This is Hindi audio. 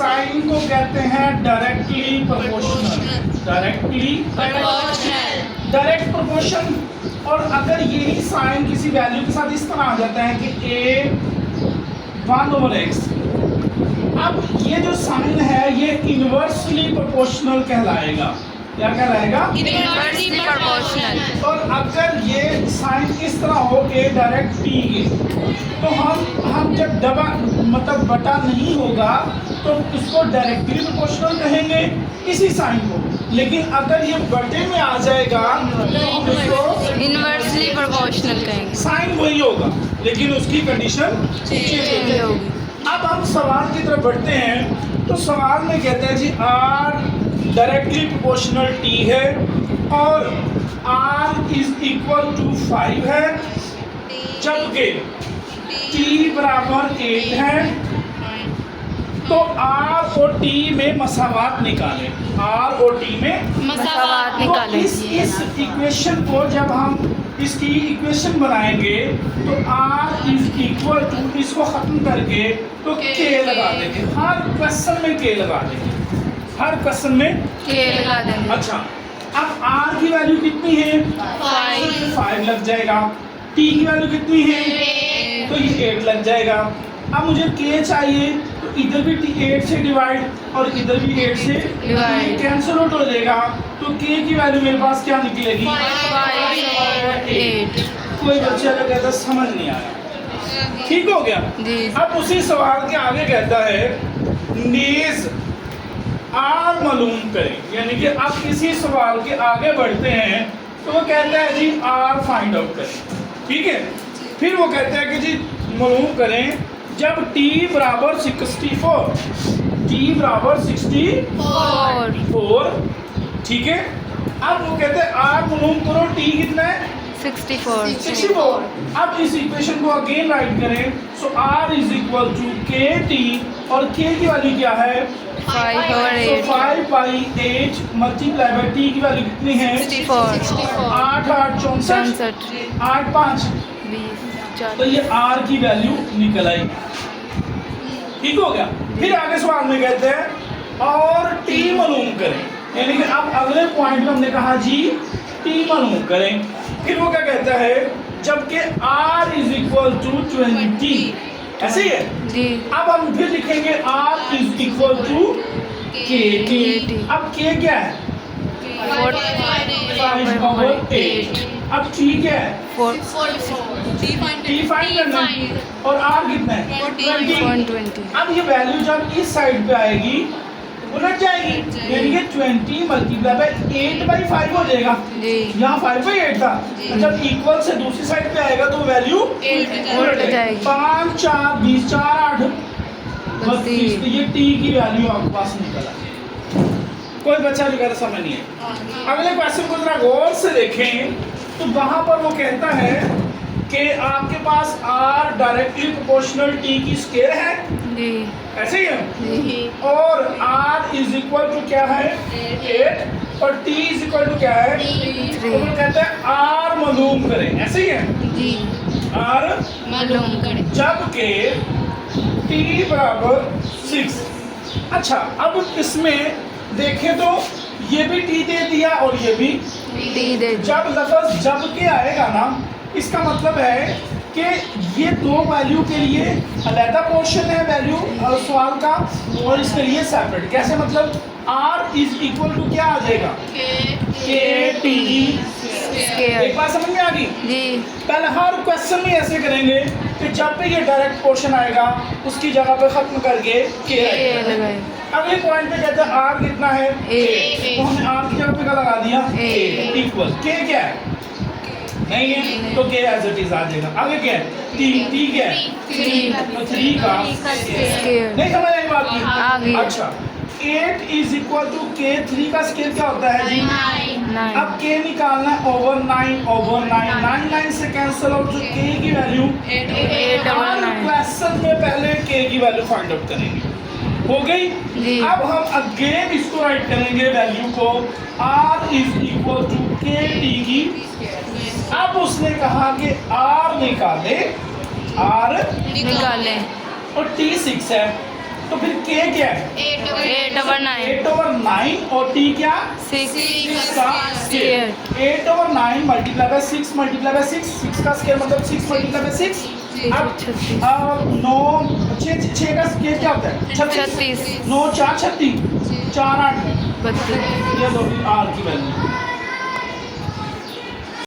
साइन को कहते हैं directly proportional. Directly direct proportion. और अगर यही साइन किसी वैल्यू के साथ इस तरह आ जाता है कि a 1/x, अब ये जो साइन है ये इनवर्सली प्रोपोर्शनल कहलाएगा। क्या कहलाएगा? Inversely proportional. और अगर ये साइन इस तरह हो के डायरेक्ट t के, तो हम जब डबल मतलब बटा नहीं होगा तो उसको डायरेक्टली प्रोपोर्शनल कहेंगे इसी साइन को। लेकिन अगर ये बटे में आ जाएगा तो हम उसको इनवर्सली प्रोपोर्शनल कहेंगे। साइन वही होगा लेकिन उसकी कंडीशन चेंज होगी। अब हम सवाल की तरफ बढ़ते हैं। तो सवाल में कहते हैं जी r डायरेक्टली प्रोपोर्शनल t है और r इज इक्वल टू 5 है, जबकि t बराबर 8 है। तो r और t में मसावात निकालें। r और t में मसावात निकालें। इस इक्वेशन को जब हम इसकी इक्वेशन बनाएंगे तो r इज इक्वल टू, इसको खत्म करके तो k लगा देंगे। हर क्वेश्चन में k लगा देंगे, हर क्वेश्चन में के लगा देंगे। अच्छा, अब r की वैल्यू कितनी है? 5 लग जाएगा। t की वैल्यू कितनी है? तो ये 8 लग जाएगा। अब मुझे k चाहिए तो इधर भी 8 से डिवाइड और इधर भी 8 से डिवाइड। कैंसिल आउट हो जाएगा। तो k की वैल्यू मेरे पास क्या निकलेगी? 8। कोई बच्चा का कहता समझ नहीं आया। ठीक हो गया जी। अब उसी सवाल के आगे कहता है नीज आर मालूम करें। यानी कि आप किसी सवाल के आगे बढ़ते हैं तो वो कहता है जी आर फाइंड आउट करें। ठीक है, फिर वो कहता है कि जी मालूम करें जब t बराबर 64, t बराबर 64। ठीक है, अब वो कहते हैं आर मालूम करो, t कितना है? 64। अब इस इक्वेशन को अगेन राइट करें। So r is equal to kt और k की वैल्यू क्या है? 5 और 8। 5 बाई 8 मल्टीप्लाई बाई t की वैल्यू कितनी है? 64। 8 8 64, 8 5, 20 तो ये r की वैल्यू निकल आई। ठीक हो गया। फिर आगे सवाल में कहते हैं और t मालूम करें। यानी कि अब अगले पॉइंट में हमने कहा जी t मालूम करें। फिर वो क्या कहता है जबकि r इज इक्वल टू 20, ऐसे ही है जी। अब हम फिर लिखेंगे r is equal to kt। अब k क्या है? 5/8। अब t क्या है? t फाइंड करना है और r कितना है? 120। अब ये वैल्यू जब इस साइड पे आएगी उलट जाएगी, यानी कि 20 मल्टीप्लाई बाई 8/5 हो जाएगा। जी। यहाँ 5/8 था, जब इक्वल से दूसरी साइड पे आएगा तो वैल्यू उलट जाएगी। 5 4 20 4 8 32। तो ये t की वैल्यू आपके पास निकल आई। कोई बच्चा जो कहता समझ नहीं है। अगले क्वेश्चन को जरा गौर से देखें तो वहां पर वो कहता है कि आपके पास r डायरेक्टली प्रोपोर्शनल t की स्क्वायर है, जी। ऐसे ही है, जी। और r इज इक्वल टू क्या है? 8 और t इज इक्वल टू क्या है? 3। तो वो कहते हैं r मालूम करें, ऐसे ही है, जी। r मालूम करें। जबकि t बराबर 6। अच्छा, अब इसमें देखें तो ये भी t दे दिया और ये भी। डी दे। जब लफ्ज जब के आएगा ना, इसका मतलब है कि ये दो वैल्यू के लिए अलग पोर्शन है वैल्यू सवाल का और इसके लिए सेपरेट। कैसे मतलब? r इज इक्वल टू क्या आ जाएगा? kt। एक बात समझ में आ गई? जी। पहले हर क्वेश्चन में ऐसे करेंगे कि जब भी ये डायरेक्ट पोर्शन आएगा उसकी जगह पे खत्म करके k लगाए। अगले पॉइंट पे कहते हैं r कितना है? 8। तो हमने r की जगह पे क्या लगा दिया? 8 इक्वल k क्या है? नहीं है तो k एज इट इज आ जाएगा। आगे क्या है? t क्या है? 3 तो 3 का स्क्वायर। नहीं समझ आई बात की? आ गई। अच्छा, 8 इज इक्वल टू k। 3 का स्क्वायर क्या होता है जी? 9। अब k निकालना है ओवर 9 9 से कैंसिल आउट, तो k की वैल्यू 8/9। क्वेश्चन में पहले k की वैल्यू फाइंड आउट करेंगे। हो गई? जी। अब हम अगेन इसको राइट करेंगे वैल्यू को r is equal to kt की। अब उसने कहा कि r निकाले, r निकालें। और t 6 है, तो फिर k क्या है? 8/9 8/9 और टी क्या 6 का square 8/9 multiply by 6 multiply by 6 6 का स्केयर मतलब 6 मल्टीप्लाई बाय 6 अब 9 6 का स्केयर क्या होता है 36 9 4 36 4 8 32 ये लो आर की वैल्यू